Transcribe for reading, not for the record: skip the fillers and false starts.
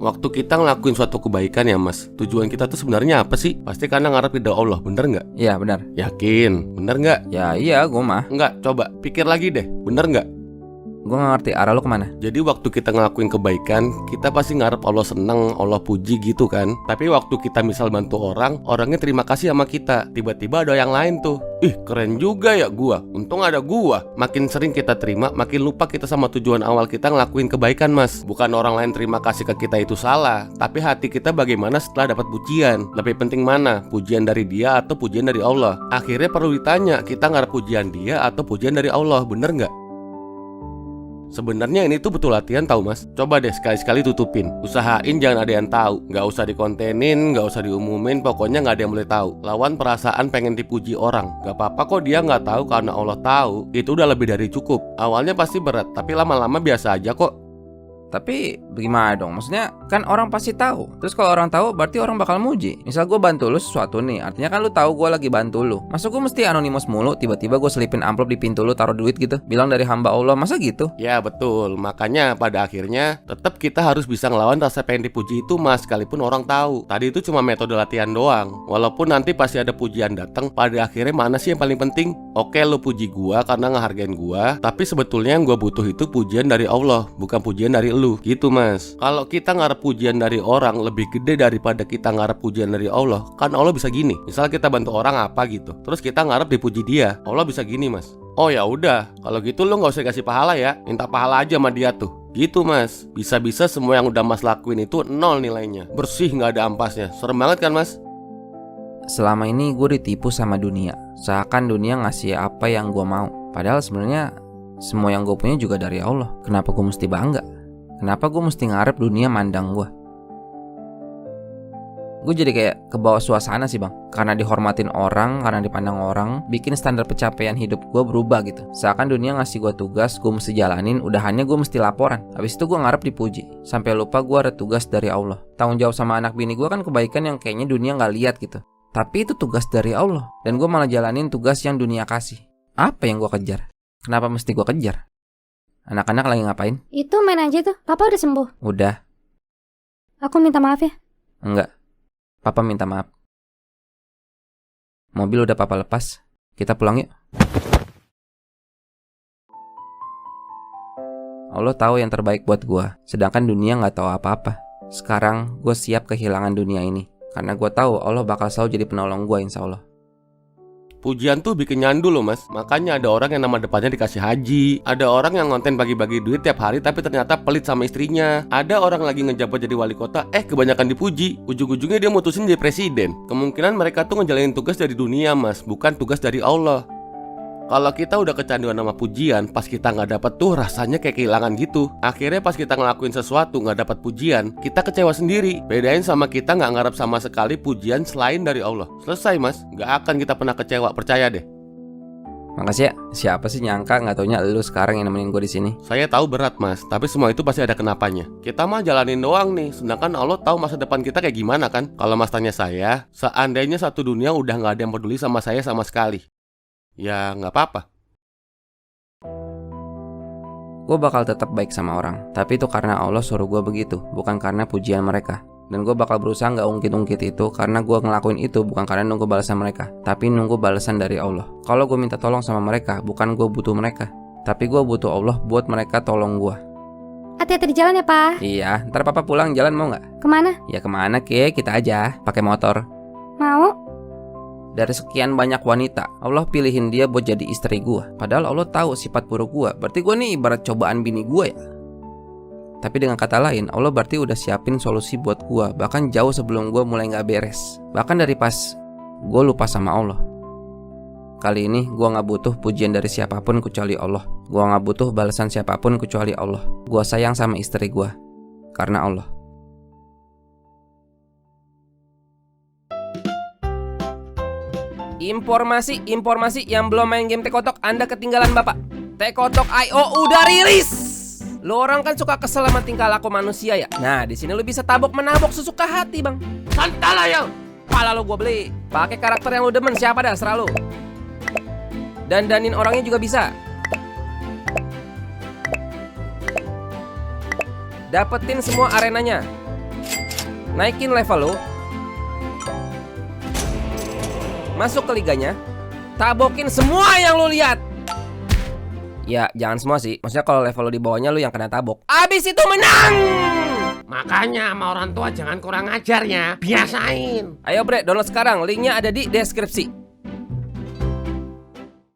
Waktu kita ngelakuin suatu kebaikan ya mas, tujuan kita tuh sebenarnya apa sih? Pasti karena ngarep ridho Allah, bener nggak? Iya benar. Yakin? Bener nggak? Ya iya gue mah. Nggak, coba pikir lagi deh, bener nggak? Gue gak ngerti arah lo kemana. Jadi waktu kita ngelakuin kebaikan, kita pasti ngarep Allah seneng, Allah puji gitu kan. Tapi waktu kita misal bantu orang, orangnya terima kasih sama kita, tiba-tiba ada yang lain tuh, ih keren juga ya gua, untung ada gua. Makin sering kita terima, makin lupa kita sama tujuan awal kita ngelakuin kebaikan mas. Bukan orang lain terima kasih ke kita itu salah, tapi hati kita bagaimana setelah dapat pujian. Lebih penting mana, pujian dari dia atau pujian dari Allah? Akhirnya perlu ditanya, kita ngarep pujian dia atau pujian dari Allah, bener nggak? Sebenarnya ini tuh betul latihan tahu mas. Coba deh sekali-sekali tutupin. Usahain jangan ada yang tahu. Gak usah dikontenin, gak usah diumumin. Pokoknya gak ada yang boleh tahu. Lawan perasaan pengen dipuji orang. Gak apa-apa kok dia gak tahu, karena Allah tahu. Itu udah lebih dari cukup. Awalnya pasti berat, tapi lama-lama biasa aja kok. Tapi bagaimana dong? Maksudnya kan orang pasti tahu. Terus kalau orang tahu berarti orang bakal muji. Misal gue bantu lu sesuatu nih, artinya kan lu tahu gue lagi bantu lu. Masa gue mesti anonimus mulu, tiba-tiba gue selipin amplop di pintu lu taruh duit gitu, bilang dari hamba Allah, masa gitu? Ya betul, makanya pada akhirnya tetap kita harus bisa ngelawan rasa pengen dipuji itu mas, sekalipun orang tahu. Tadi itu cuma metode latihan doang. Walaupun nanti pasti ada pujian datang, pada akhirnya mana sih yang paling penting? Oke lu puji gua karena ngehargain gua, tapi sebetulnya yang gua butuh itu pujian dari Allah, bukan pujian dari lu, gitu mas. Kalau kita ngarep pujian dari orang lebih gede daripada kita ngarep pujian dari Allah, kan Allah bisa gini. Misal kita bantu orang apa gitu, terus kita ngarep dipuji dia, Allah bisa gini mas. Oh ya udah, kalau gitu lu nggak usah kasih pahala ya, minta pahala aja sama dia tuh. Gitu mas, bisa-bisa semua yang udah mas lakuin itu nol nilainya, bersih nggak ada ampasnya. Serem banget kan mas? Selama ini gue ditipu sama dunia, seakan dunia ngasih apa yang gue mau. Padahal sebenarnya semua yang gue punya juga dari Allah. Kenapa gue mesti bangga? Kenapa gue mesti ngarep dunia mandang gue? Gue jadi kayak kebawa suasana sih bang. Karena dihormatin orang, karena dipandang orang, bikin standar pencapaian hidup gue berubah gitu. Seakan dunia ngasih gue tugas, gue mesti jalanin, udahannya gue mesti laporan. Habis itu gue ngarep dipuji, sampai lupa gue ada tugas dari Allah. Tanggung jawab sama anak bini gue kan kebaikan yang kayaknya dunia gak lihat gitu. Tapi itu tugas dari Allah, dan gue malah jalanin tugas yang dunia kasih. Apa yang gue kejar? Kenapa mesti gue kejar? Anak-anak lagi ngapain? Itu main aja tuh, papa udah sembuh. Udah. Aku minta maaf ya. Enggak, papa minta maaf. Mobil udah papa lepas, kita pulang yuk. Allah tahu yang terbaik buat gue, sedangkan dunia gak tahu apa-apa. Sekarang gue siap kehilangan dunia ini, karena gue tahu Allah bakal selalu jadi penolong gue insya Allah. Pujian tuh bikin nyandu loh mas. Makanya ada orang yang nama depannya dikasih Haji. Ada orang yang ngonten bagi-bagi duit tiap hari tapi ternyata pelit sama istrinya. Ada orang lagi ngejabat jadi wali kota, kebanyakan dipuji, ujung-ujungnya dia mutusin jadi presiden. Kemungkinan mereka tuh ngejalanin tugas dari dunia mas, bukan tugas dari Allah. Kalau kita udah kecanduan sama pujian, pas kita nggak dapat tuh rasanya kayak kehilangan gitu. Akhirnya pas kita ngelakuin sesuatu nggak dapat pujian, kita kecewa sendiri. Bedain sama kita nggak ngarep sama sekali pujian selain dari Allah. Selesai mas, nggak akan kita pernah kecewa, percaya deh. Makasih ya. Siapa sih nyangka nggak taunya lu sekarang yang nemenin gue di sini. Saya tahu berat mas, tapi semua itu pasti ada kenapanya. Kita mah jalanin doang nih, sedangkan Allah tahu masa depan kita kayak gimana kan. Kalau mas tanya saya, seandainya satu dunia udah nggak ada yang peduli sama saya sama sekali, ya nggak apa-apa. Gue bakal tetap baik sama orang, tapi itu karena Allah suruh gue begitu, bukan karena pujian mereka. Dan gue bakal berusaha gak ungkit-ungkit itu, karena gue ngelakuin itu bukan karena nunggu balasan mereka, tapi nunggu balasan dari Allah. Kalau gue minta tolong sama mereka, bukan gue butuh mereka, tapi gue butuh Allah buat mereka tolong gue. Hati-hati di jalan ya pak. Iya, ntar papa pulang jalan mau gak? Kemana? Ya kemana kek, kita aja, pakai motor. Mau? Dari sekian banyak wanita, Allah pilihin dia buat jadi istri gue. Padahal Allah tahu sifat buruk gue. Berarti gue nih ibarat cobaan bini gue ya. Tapi dengan kata lain, Allah berarti udah siapin solusi buat gue, bahkan jauh sebelum gue mulai gak beres. Bahkan dari pas gue lupa sama Allah. Kali ini gue gak butuh pujian dari siapapun kecuali Allah. Gue gak butuh balasan siapapun kecuali Allah. Gue sayang sama istri gue karena Allah. Informasi yang belum main game Tekotok, Anda ketinggalan bapak. Tekotok IO udah rilis. Lo orang kan suka kesel sama tingkah laku manusia ya. Nah di sini lo bisa tabok menabok sesuka hati bang. Santai lah yang. Pala lo gue beli. Pakai karakter yang lo demen, siapa dah serah lo. Dandanin orangnya juga bisa. Dapetin semua arenanya. Naikin level lo. Masuk ke liganya. Tabokin semua yang lo lihat. Ya jangan semua sih. Maksudnya kalau level lo di bawahnya lo yang kena tabok. Abis itu menang. Makanya sama orang tua jangan kurang ajar ya. Biasain. Ayo bre, download sekarang. Linknya ada di deskripsi.